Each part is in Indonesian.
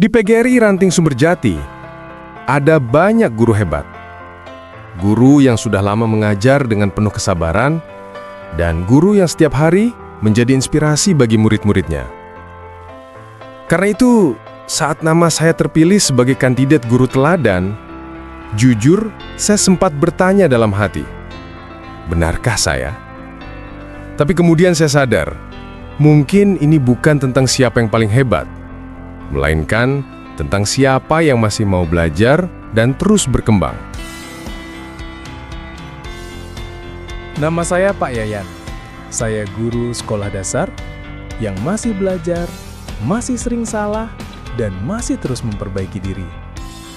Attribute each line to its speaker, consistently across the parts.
Speaker 1: Di PGRI Ranting Sumberjati, ada banyak guru hebat. Guru yang sudah lama mengajar dengan penuh kesabaran, dan guru yang setiap hari menjadi inspirasi bagi murid-muridnya. Karena itu, saat nama saya terpilih sebagai kandidat guru teladan, jujur, saya sempat bertanya dalam hati, benarkah saya? Tapi kemudian saya sadar, mungkin ini bukan tentang siapa yang paling hebat, melainkan tentang siapa yang masih mau belajar dan terus berkembang.
Speaker 2: Nama saya Pak Yayan. Saya guru sekolah dasar yang masih belajar, masih sering salah, dan masih terus memperbaiki diri.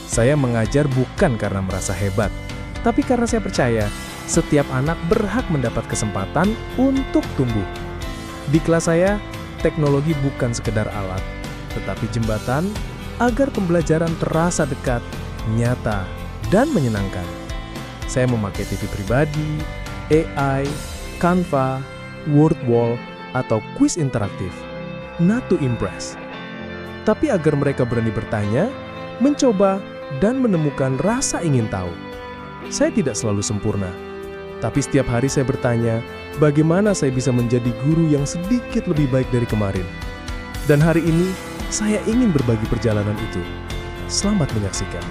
Speaker 2: Saya mengajar bukan karena merasa hebat, tapi karena saya percaya setiap anak berhak mendapat kesempatan untuk tumbuh. Di kelas saya, teknologi bukan sekedar alat, tetapi jembatan agar pembelajaran terasa dekat, nyata, dan menyenangkan. Saya memakai TV pribadi, AI, Canva, Wordwall, atau kuis interaktif. Not to impress, tapi agar mereka berani bertanya, mencoba, dan menemukan rasa ingin tahu. Saya tidak selalu sempurna, tapi setiap hari saya bertanya, bagaimana saya bisa menjadi guru yang sedikit lebih baik dari kemarin. Dan hari ini, saya ingin berbagi perjalanan itu. Selamat menyaksikan.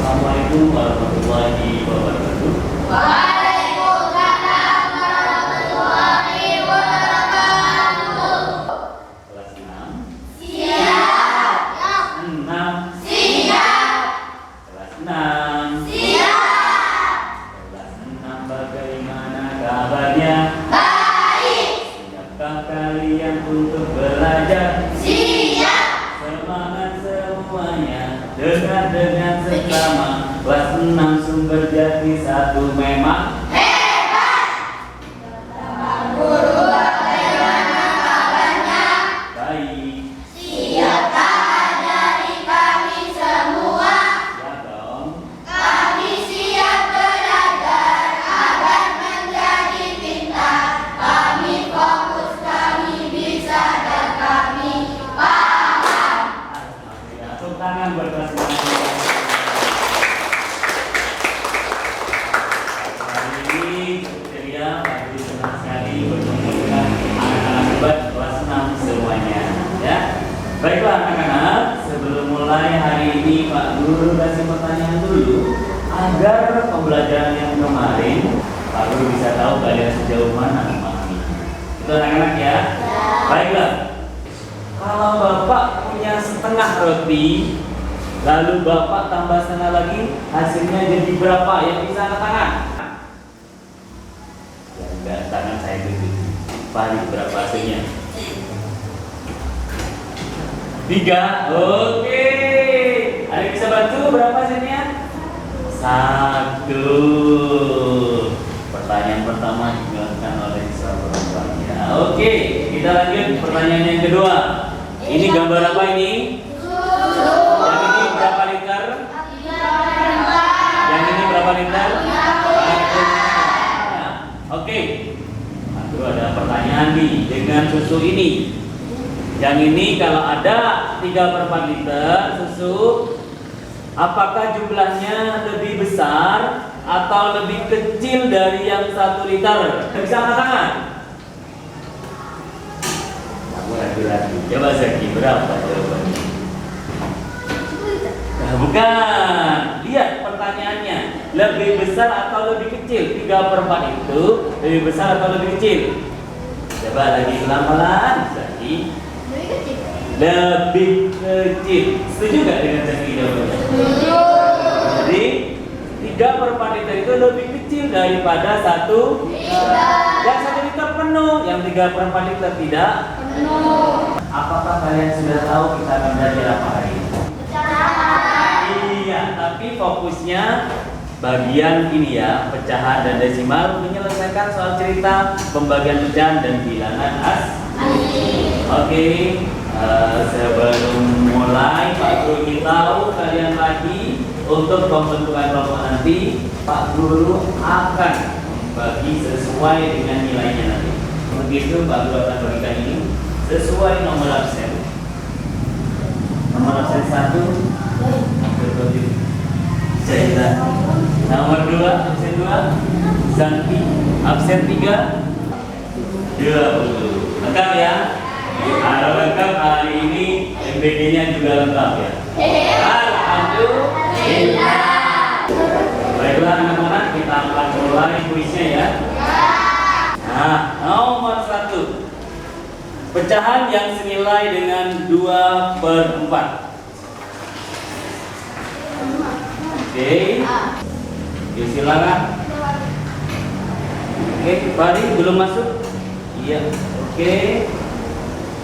Speaker 3: Assalamualaikum warahmatullahi wabarakatuh.
Speaker 4: Waalaikumsalam warahmatullahi wabarakatuh.
Speaker 3: Kelas 6.
Speaker 4: Siap.
Speaker 3: 6.
Speaker 4: Siap.
Speaker 3: Kelas 6.
Speaker 4: Siap.
Speaker 3: Kelas 6, bagaimana kabarnya?
Speaker 4: Baik.
Speaker 3: Siapkah kalian untuk belajar?
Speaker 4: Siap.
Speaker 3: Semangat semuanya, dengar dengan seksama. Kelas 6 Sumberjati 1 memang
Speaker 4: Hebat. Bapak Guru, bagaimana kabarnya?
Speaker 3: baik.
Speaker 4: Siapkah dari kami semua?
Speaker 3: Ya dong.
Speaker 4: Kami siap belajar agar menjadi pintar. Kami fokus, kami bisa, dan kami paham.
Speaker 3: Tepuk tangan buat kelas 6. Hari ini ceria, pagi senang sekali bertemu dengan anak-anak hebat kelas 6 semuanya. Ya, baiklah anak-anak. Sebelum mulai hari ini, Pak Guru kasih pertanyaan dulu agar pembelajaran yang kemarin Pak Guru bisa tahu kalian sejauh mana memahami. Itu anak-anak ya. Baiklah. Kalau Bapak punya setengah roti, lalu Bapak tambah setengah lagi, hasilnya jadi berapa? Yang bisa angkat tangan? Ya enggak, tangan saya dulu. Balik berapa hasilnya? 3. Oke. Ada yang bisa bantu berapa hasilnya? 1. Pertanyaan pertama dilakukan oleh seorang perempuan. Ya, oke. Kita lanjut pertanyaan yang kedua. Ini gambar apa ini? Yang ini berapa liter? Yang ini berapa liter? Ya, oke. Nah, terus ada pertanyaan nih dengan susu ini. Yang ini kalau ada 3/4 liter susu, apakah jumlahnya lebih besar atau lebih kecil dari yang 1 liter? Bisa angkat tangan? Kamu ragu-ragu. Coba Zaki, berapa jawabannya? Nah, bukan. Lihat pertanyaannya. Lebih besar atau lebih kecil? 3/4 itu lebih besar atau lebih kecil? Coba lagi pelan-pelan. Jadi lebih kecil. Setuju nggak dengan segi jawabannya? Jadi 3/4 liter itu lebih kecil daripada 1 liter. Yang 1 liter penuh, yang 3/4 liter tidak penuh. Apakah kalian sudah tahu kita akan belajar apa hari ini? Iya, tapi fokusnya bagian ini ya, pecahan dan desimal, menyelesaikan soal cerita, pembagian pecahan dan bilangan asli. Oke, sebelum mulai Pak Guru ingin tahu kalian lagi untuk pembentukan kelompok nanti, Pak Guru akan bagi sesuai dengan nilainya nanti. Begitu Pak Guru akan bagikan ini sesuai nomor absen. Nomor absen 1 Zaida. Nomor 2 absen 2 Zanti. Absen 3 20. Lengkap ya? Kalau lengkap hari ini MBD-nya juga lengkap ya. Alhamdulillah. Baiklah anak-anak, kita akan mulai kuisnya ya. Nah, nomor 1. Pecahan yang senilai dengan 2/4. Oke. Yuk silakan. Oke, Fahri belum masuk? Iya. Oke.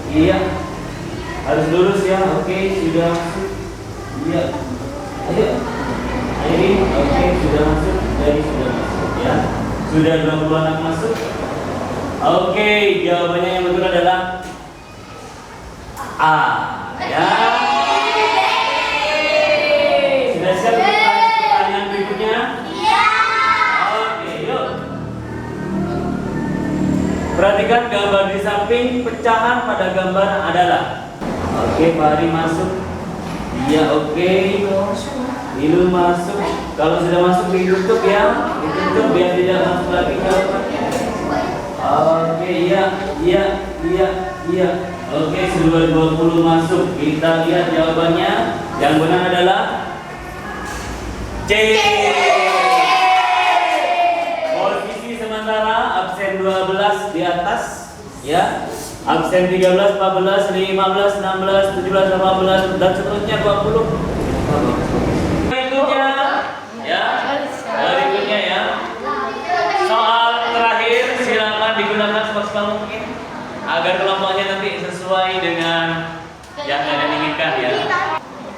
Speaker 3: Iya. Harus lurus ya. Oke, sudah masuk. Iya. Ayo. Airin, oke, sudah masuk. Dari sudah masuk ya. Sudah 20 anak masuk. Oke, jawabannya yang betul adalah A. Ya. Sudah siap untuk pertanyaan berikutnya? Iya. Oke, yuk. Perhatikan gambar di samping, pecahan pada gambar adalah. Oke, Pak Ari masuk. Iya, oke. Ilu masuk. Kalau sudah masuk ditutup ya, ditutup biar tidak masuk lagi jawabannya. Oke, iya. Oke, sudah 20 masuk. Kita lihat jawabannya. Yang benar adalah C. Posisi sementara absen 12 di atas ya. Absen 13, 14, 15, 16, 17, 18 dan seterusnya 20. Berikutnya ya. Berikutnya ya. Soal terakhir silakan digunakan semaksimal mungkin agar kelompoknya nanti sesuai dengan yang kalian inginkan ya.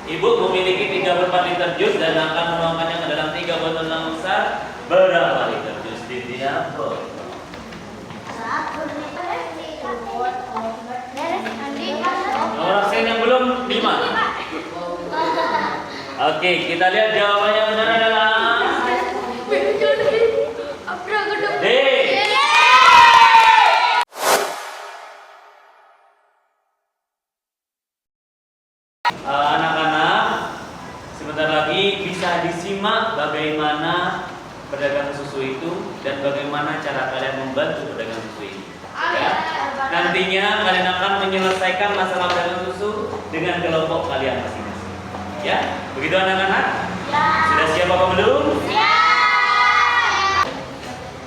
Speaker 3: Ibu memiliki 3/4 liter jus dan akan menuangkannya ke dalam 3 botol yang besar. Berapa liter jus di tiap botol? Nomor absen yang belum 5. Oke, kita lihat jawabannya benar adalah D. Anak-anak, sebentar lagi bisa disimak bagaimana pedagang susu itu dan bagaimana cara kalian membantu pedagang susu ini. Ya. Nantinya kalian akan menyelesaikan masalah pedagang susu dengan kelompok kalian masing-masing. Ya, begitu anak-anak? Ya. Sudah siap apa belum? Ya.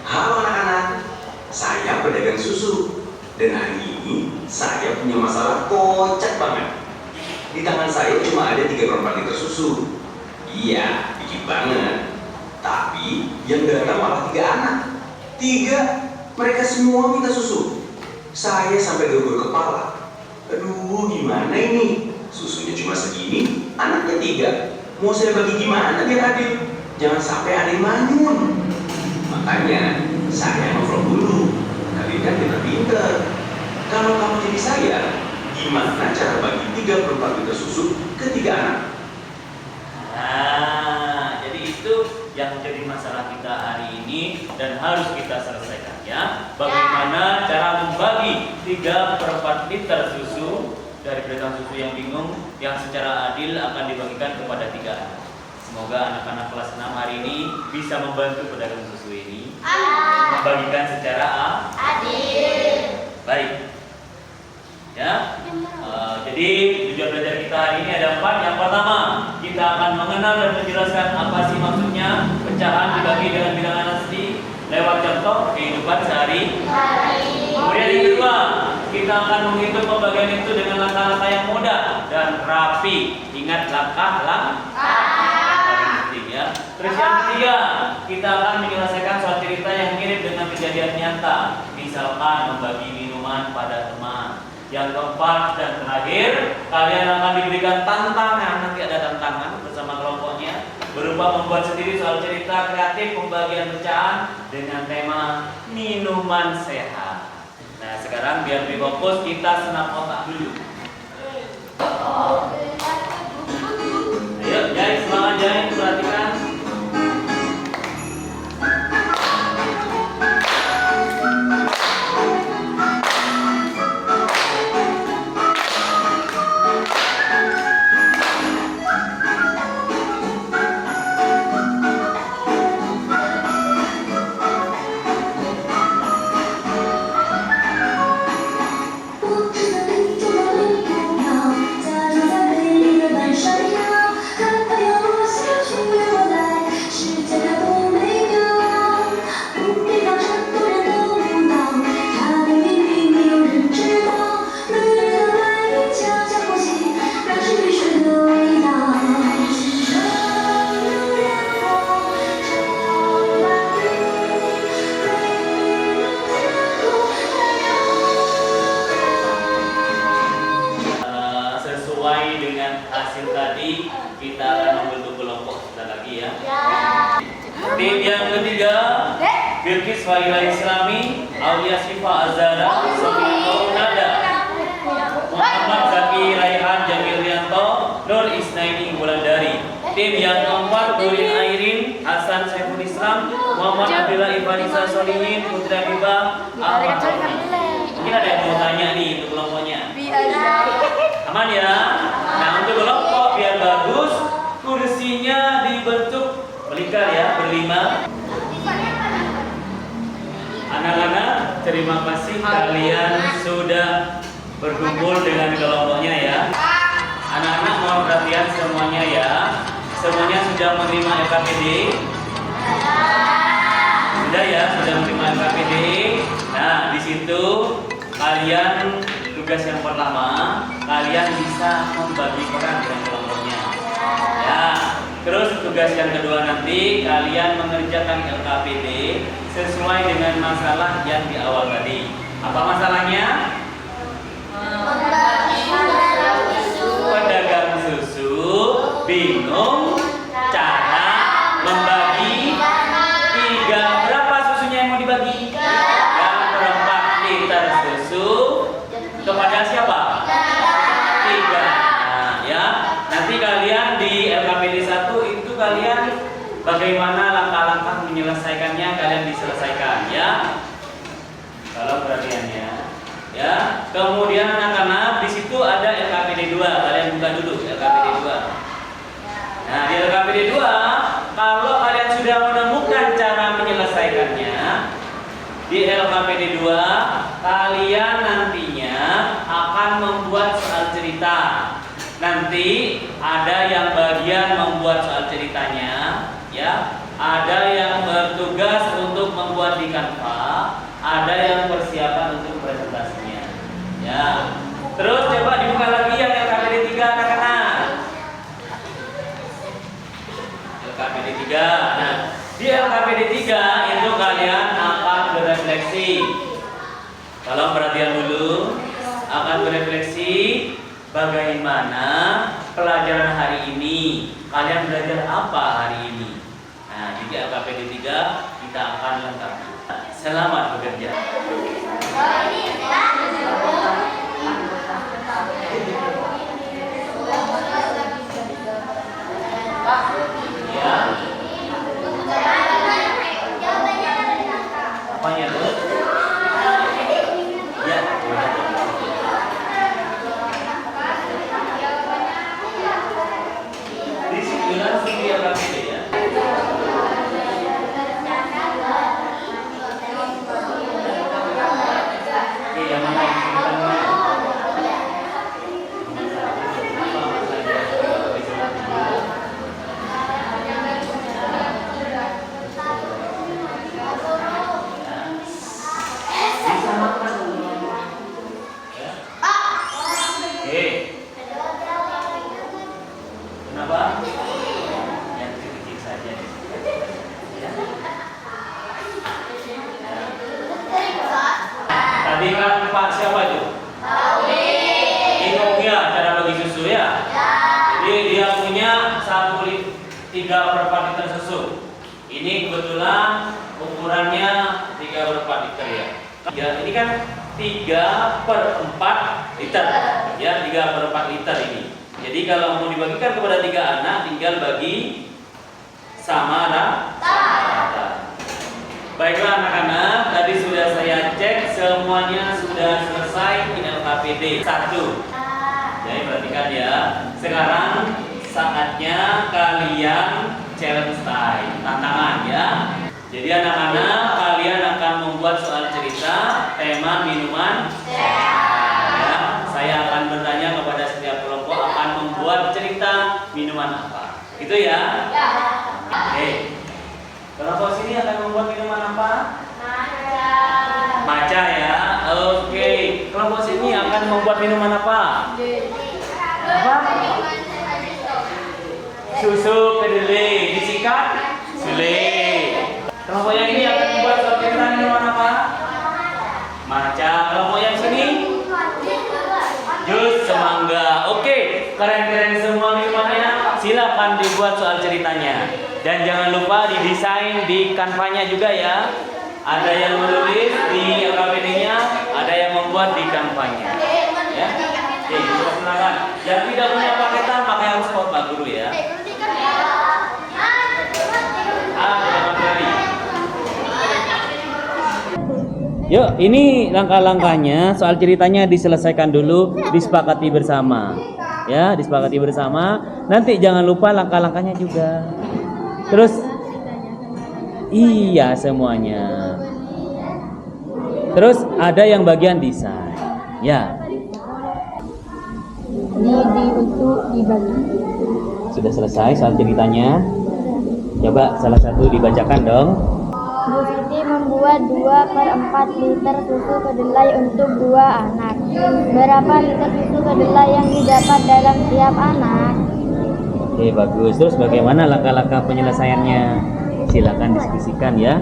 Speaker 5: Halo anak-anak, saya pedagang susu dan hari ini saya punya masalah kocak banget. Di tangan saya cuma ada 3/4 liter susu. Iya, dikit banget. Tapi yang datang malah 3 anak. 3, mereka semua minta susu. Saya sampai geger kepala. Aduh, gimana ini? Susunya cuma segini, anaknya 3. Mau saya bagi gimana biar adil? Jangan sampai ada yang manyun. Makanya saya ngobrol dulu. Kalian kan pinter-pinter. Kalau kamu jadi saya, gimana cara bagi 3/4 liter susu ke 3 anak?
Speaker 3: Nah, jadi itu yang menjadi masalah kita hari ini dan harus kita selesaikan ya. Bagaimana cara membagi 3/4 liter susu dari pedagang susu yang bingung yang secara adil akan dibagikan kepada 3 anak. Semoga anak-anak kelas 6 hari ini bisa membantu pedagang susu ini membagikan secara adil. Baik. Ya. Jadi tujuan belajar kita hari ini ada 4. Yang pertama, kita akan mengenal dan menjelaskan apa sih maksudnya pecahan dibagi dengan bilangan asli lewat contoh kehidupan sehari-hari. Kemudian yang kedua, kita akan menghitung pembagian itu dengan langkah-langkah yang mudah dan rapi. Ingat langkah paling penting ya. Terus yang ketiga, kita akan menyelesaikan soal cerita yang mirip dengan kejadian nyata. Misalkan membagi minuman pada teman. Yang keempat dan terakhir, kalian akan diberikan tantangan. Nanti ada tantangan bersama kelompoknya berupa membuat sendiri soal cerita kreatif pembagian pecahan dengan tema minuman sehat. Nah, sekarang biar lebih fokus, kita senam otak dulu. Ayo, Jai, semangat Jai, perhatikan. Sesuai dengan hasil tadi, kita akan membentuk kelompok sebentar lagi ya. Tim yang ketiga, Bilqis Fahila Islami, Aulia Syifa Azhara, Sofiqo Nada, Muhammad Zaki Raihan Jamil Rianto, Nur Isnaini Wulandari. Tim yang keempat, Nurin Airin, Hasan Saiful Islam, Muhammad Abdullah Ifanisa Solihin, Putra Biba, Ahmad Taufik. Mungkin ada yang mau tanya nih untuk kelompoknya. Aman ya? Nah, untuk kelompok biar bagus, kursinya dibentuk melingkar ya, berlima. Anak-anak, terima kasih kalian sudah berkumpul dengan kelompoknya ya. Anak-anak mohon perhatian semuanya ya. Semuanya sudah menerima LKPD? Sudah ya, sudah menerima LKPD. Nah, di situ kalian tugas yang pertama, kalian bisa membagi peran dengan kelompoknya. Ya, terus tugas yang kedua nanti kalian mengerjakan LKPD sesuai dengan masalah yang di awal tadi. Apa masalahnya? Pedagang susu bingung cara membagi 3. Berapa susunya yang mau dibagi? 3/4 liter susu. Kepada siapa? 3. Nah, ya. Nanti kalian di LKPD 1 itu kalian bagaimana langkah-langkah menyelesaikannya kalian diselesaikan ya. Kalau perhatiannya ya. Kemudian anak-anak di situ ada LKPD 2. Kalian buka dulu LKPD 2. Nah, di LKPD 2 kalau kalian sudah menemukan cara menyelesaikannya, di LKPD 2 kalian nantinya akan membuat soal cerita. Nanti ada yang bagian membuat soal ceritanya, ya. Ada yang bertugas untuk membuat di Canva, ada yang persiapan untuk presentasinya. Ya. Terus coba dibuka lagi yang LKPD 3 anak-anak. LKPD 3. Nah, di LKPD 3 itu kalian akan berefleksi. Kalau perhatian dulu, akan berefleksi bagaimana pelajaran hari ini. Kalian belajar apa hari ini? Nah, di LKPD 3 kita akan lengkapi. Selamat bekerja. Ya. Apanya tuh? Ya. Di situ langsung dia LKPD ya. Tadi kan Pak siapa itu? Inung ya, cara bagi susu ya? Jadi dia punya 3/4 liter susu. Ini kebetulan ukurannya 3/4 liter ya. Ya, ini kan 3/4 liter. Ya, 3/4 liter ini. Jadi kalau mau dibagikan kepada 3 anak, tinggal bagi sama rata. Baiklah anak-anak, tadi sudah saya cek semuanya sudah selesai di LKPD 1. Jadi perhatikan ya. Sekarang saatnya kalian challenge time, tantangan ya. Jadi anak-anak kalian akan membuat soal cerita tema minuman ya. Saya akan bertanya kepada setiap kelompok akan membuat cerita minuman apa. Gitu ya? Oke. Kelompok sini akan membuat minuman apa? Maca ya. Oke. Kelompok sini akan membuat minuman apa? Apa? Susu kedelai. Disingkat sule. Kelompok yang ini akan membuat suatu cerita minuman apa? Maca. Kelompok yang sini? Jus semangga. Oke, keren-keren semua minumannya. Silakan dibuat soal ceritanya. Dan jangan lupa didesain di kanvanya juga ya. Ada yang menulis di LKPD-nya, ada yang membuat di kanvanya. Ya. Oke, silakan. Yang tidak punya paketan pakai harus spot Pak Guru ya. Yuk, ini langkah-langkahnya. Soal ceritanya diselesaikan dulu, disepakati bersama. Ya, disepakati bersama. Nanti jangan lupa langkah-langkahnya juga. Terus, iya semuanya. Terus ada yang bagian desain. Ya.
Speaker 4: Untuk dibagi.
Speaker 3: Sudah selesai soal ceritanya. Coba salah satu dibacakan dong.
Speaker 4: Bu Siti membuat 2/4 liter susu kedelai untuk 2 anak. Berapa liter susu kedelai yang didapat dalam setiap anak?
Speaker 3: Oke, bagus. Terus bagaimana langkah-langkah penyelesaiannya? Silakan diskusikan ya.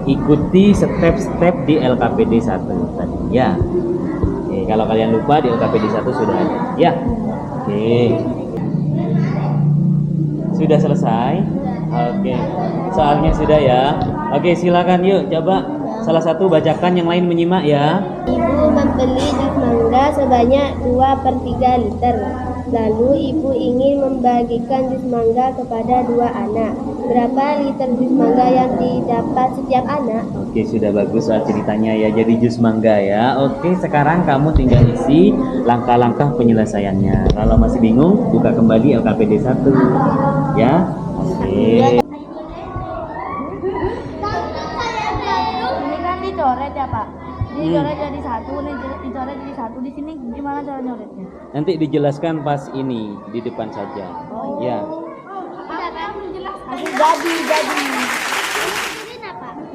Speaker 3: Ikuti step-step di LKPD 1 tadi ya. Oke, kalau kalian lupa di LKPD 1 sudah ada. Ya. Oke. Sudah selesai? Oke. Soalnya sudah ya. Oke, silakan yuk coba salah satu bacakan, yang lain menyimak ya.
Speaker 4: Ibu membeli jus mangga sebanyak 2/3 liter. Lalu ibu ingin membagikan jus mangga kepada 2 anak. Berapa liter jus mangga yang didapat setiap anak?
Speaker 3: Oke, sudah bagus soal ceritanya ya. Jadi jus mangga ya. Oke, sekarang kamu tinggal isi langkah-langkah penyelesaiannya. Kalau masih bingung, buka kembali LKPD 1 ya. Oke.
Speaker 4: Ini kan dicoret ya Pak. Dicoret jadi 1, nih dicoret jadi 1. Di sini gimana cara nyoretnya?
Speaker 3: Nanti dijelaskan pas ini di depan saja. Ya.
Speaker 4: Jadi.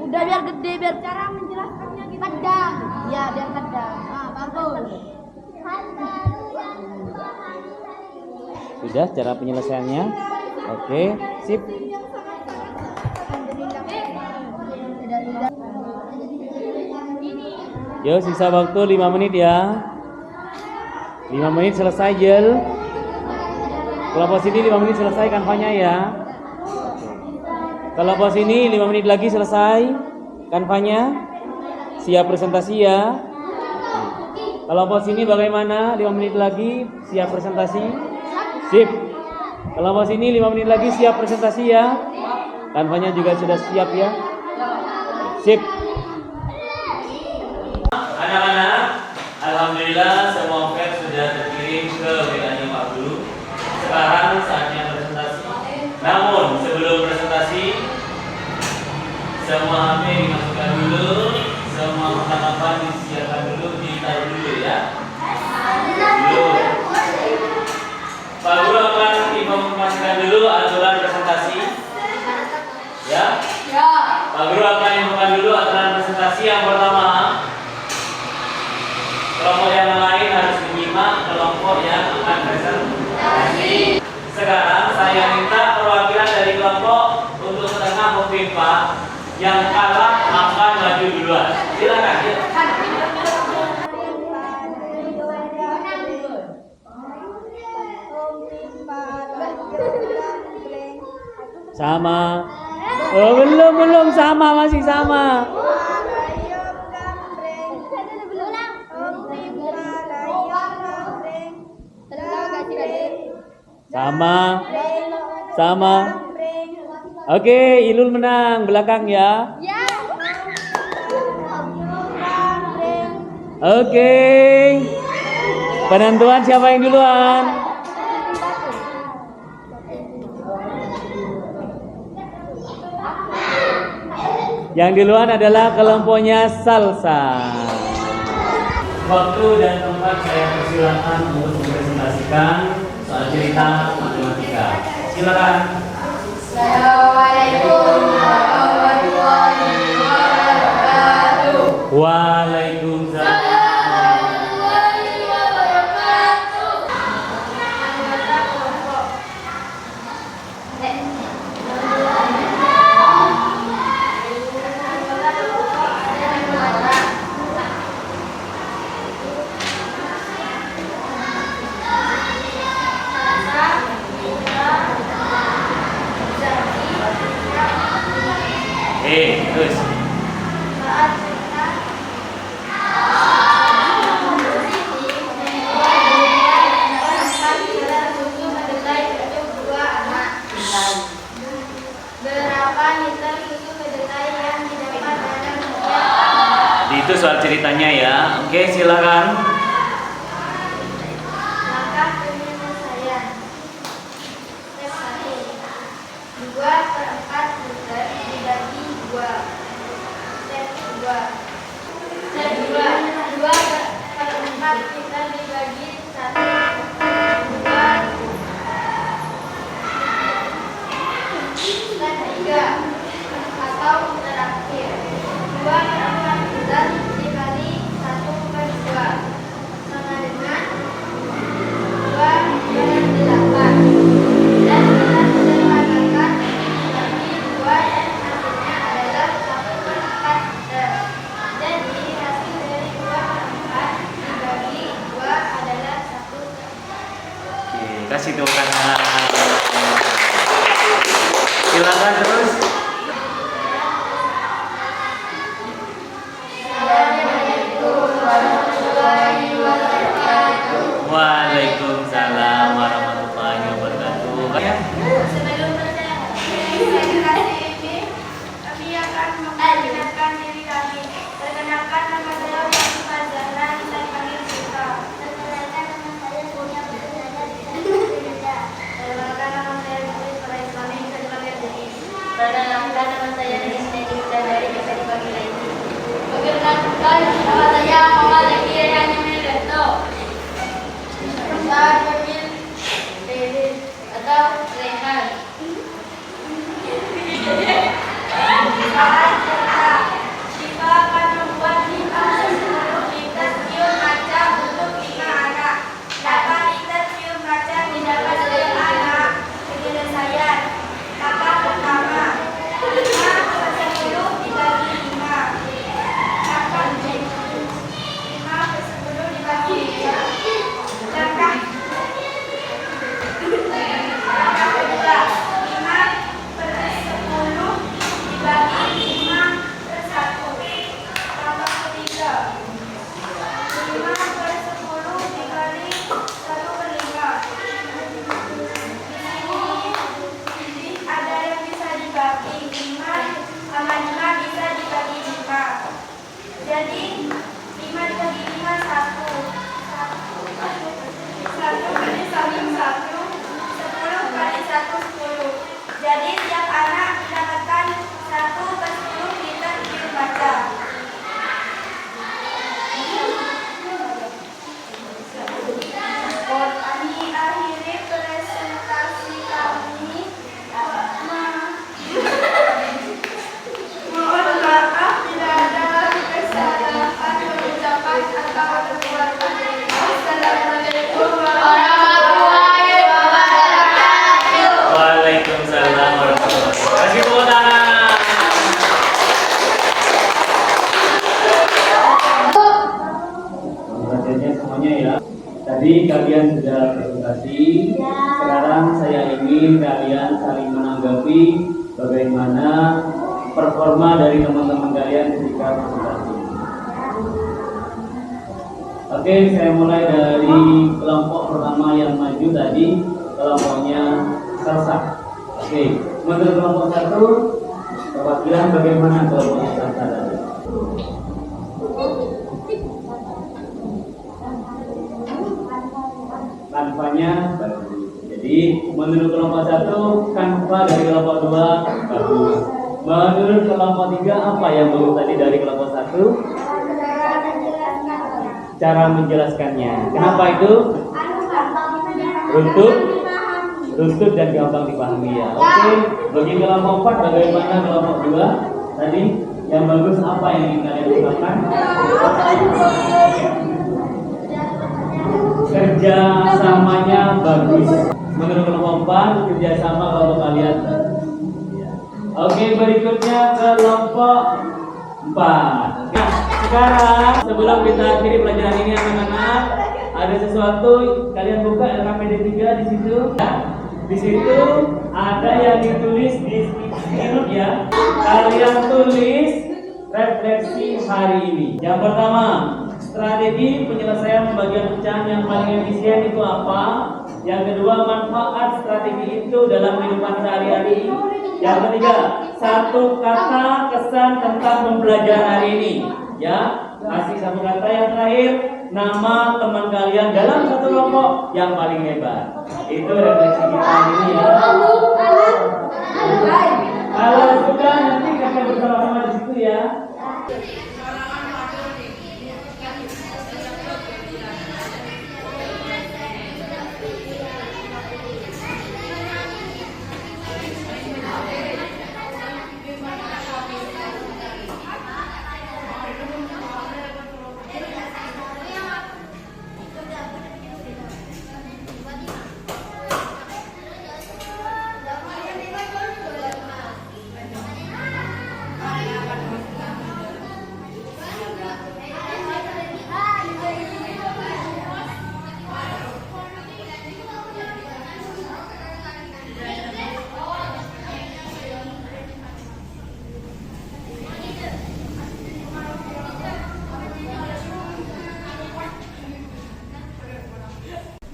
Speaker 4: Udah biar gede, biar cara menjelaskannya gitu. Kedang. Ya, biar kedang. Ah, bagus.
Speaker 3: Sudah cara penyelesaiannya? Oke, sip. Yo, sisa waktu 5 menit ya. 5 menit selesai, Jel. Kelompok sini 5 menit selesai kanvanya ya. Kelompok sini 5 menit lagi selesai kanvanya. Siap presentasi ya. Kelompok sini bagaimana? 5 menit lagi siap presentasi. Sip. Kelompok sini 5 menit lagi siap presentasi ya. Kanvanya juga sudah siap ya. Sip. Anak-anak, alhamdulillah semua file sudah terkirim ke WA-nya Pak Guru. Sekarang saatnya presentasi. Namun sebelum presentasi, semua HP dimasukkan dulu, semua makan-makan disiapkan dulu, ditaruh dulu ya. Dulu. Pak Guru akan informasikan dulu aturan presentasi. Ya. Pak Guru akan informasikan dulu aturan presentasi. Yang pertama, kelompok yang lain harus menyimak kelompok yang akan presentasi. Sekarang saya minta perwakilan dari kelompok untuk setengah Hovifa, yang kalah akan maju duluan. Silakan. Sama. Oh, belum sama, masih sama. Sama. Oke, Ilul menang belakang ya. Oke. Penentuan siapa yang duluan? Yang duluan adalah kelompoknya Salsa. Waktu dan tempat saya persilakan untuk mempresentasikan soal cerita matematika. Silakan.
Speaker 6: Assalamualaikum warahmatullahi wabarakatuh.
Speaker 3: Waalaikumsalam. Terus.
Speaker 6: Berapa liter susu kedelai yang didapat dalam setiap
Speaker 3: Itu soal ceritanya ya. Oke, silakan.
Speaker 6: langkah penyelesaian? Step 1, 2/4 liter dibagi 2. Step 2, 2/4 liter dibagi 1. 2. Step 3, atau terakhir, 2/4 liter dikali 1/2 sama dengan 2/8. Dan kita sederhanakan bagi 2 dan hasilnya adalah 1/4 liter. Jadi hasil dari 2/4 dibagi 2 adalah 1/4.
Speaker 3: Oke, kasih tepuk tangan. Silakan terus. Waalaikumsalam warahmatullahi wabarakatuh.
Speaker 6: Sebelum presentasi ini, kami akan memperkenalkan diri kami. Perkenalkan, nama saya Wahyu Fazana, bisa dipanggil Sita. Perkenalkan, nama saya Punya Putri, bisa dipanggil Dinda. Perkenalkan, nama saya Putri Sekolah Islami, bisa dipanggil Jadi. Perkenalkan, nama saya Rizky Dari, bisa dipanggil Laini. Perkenalkan, nama saya Muhammad Zaki Rehani Medanto. Bisa dipanggil David atau Rehan. Saat cerita, Syifa akan membuat 5 liter cium kaca untuk 5 anak. 8 liter cium kaca didapat dari anak. Penyelesaian. Langkah pertama, 5/10 dibagi 5. Langkah 5/10 dibagi 5. Langkah kedua, 5/10 dibagi 5/1. Langkah ketiga, 5/10 dikali 1/5. Di sini ada yang bisa dibagi 5 sama 5 bisa dibagi 5. Jadi 5 dibagi 5 1. 1 kali 1 1. 10 kali 1 10. Jadi tiap anak mendapatkan 1/10 liter cium kaca. Kami akhiri presentasi kami. Mohon maaf bila ada kesalahan pengucapan atau perbuatan. Assalamualaikum warahmatullahi wabarakatuh.
Speaker 3: Waalaikumsalam warahmatullahi wabarakatuh. Kasih tepuk tangan. Perhatiannya semuanya ya. Tadi kalian sudah kasih. Sekarang saya ingin kalian saling menanggapi bagaimana performa dari teman-teman kalian ketika presentasi. Oke, saya mulai dari kelompok pertama yang maju tadi, kelompoknya Salsa. Oke, menurut kelompok 1, perwakilan bagaimana kelompoknya Salsa tadi? Kanvanya bagus. Jadi menurut kelompok 1, kanva dari kelompok 2 bagus. Menurut kelompok 3, apa yang bagus tadi dari kelompok 1? Cara menjelaskannya. Kenapa itu? Runtut dan gampang dipahami ya. Oke, bagi kelompok 4 bagaimana kelompok 2 tadi? Yang bagus apa yang ingin kalian ungkapkan? Kerja samanya bagus. Menurut kelompok 4, kerjasama kelompok kalian. Oke, berikutnya kelompok 4. Nah, sekarang sebelum kita akhiri pelajaran ini anak-anak, ada sesuatu kalian buka LKPD 3 di situ. Nah, di situ ada yang ditulis di minut ya. Kalian tulis refleksi hari ini. Yang pertama, strategi penyelesaian pembagian pecahan yang paling efisien itu apa? Yang kedua, manfaat strategi itu dalam kehidupan sehari-hari. Yang ketiga, satu kata kesan tentang pembelajaran hari ini. Ya, kasih satu kata. Yang terakhir, nama teman kalian dalam satu kelompok yang paling hebat. Itu refleksi kita hari ini ya. Kalau sudah nanti kita bersama-sama di situ ya.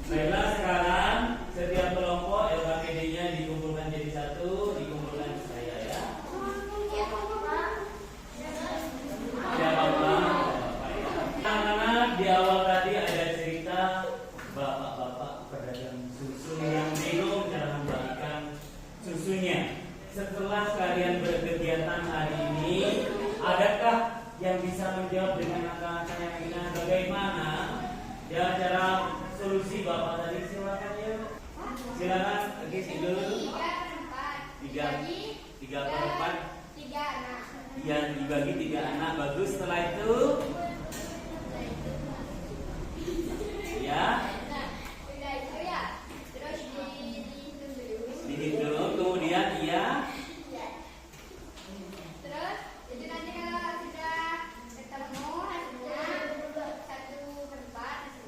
Speaker 3: Baiklah, sekarang setiap kelompok LKPD-nya dikumpulkan jadi satu, dikumpulkan ke saya ya. Anak-anak, di awal tadi ada cerita bapak-bapak pedagang susu yang bingung cara membagikan susunya. Setelah kalian berkegiatan hari ini, adakah yang bisa menjawab dengan angka-angka yang ringan bagaimana ya cara solusi bapak tadi? Silakan ya. Silakan guys dulu. 3/4. Iya, dibagi 3 anak. Bagus. Setelah itu ya dihitung. Kemudian iya.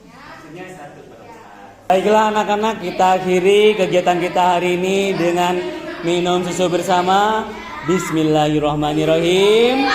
Speaker 3: Hasilnya 1/4. Baiklah anak-anak, kita akhiri kegiatan kita hari ini dengan minum susu bersama. Bismillahirrahmanirrahim.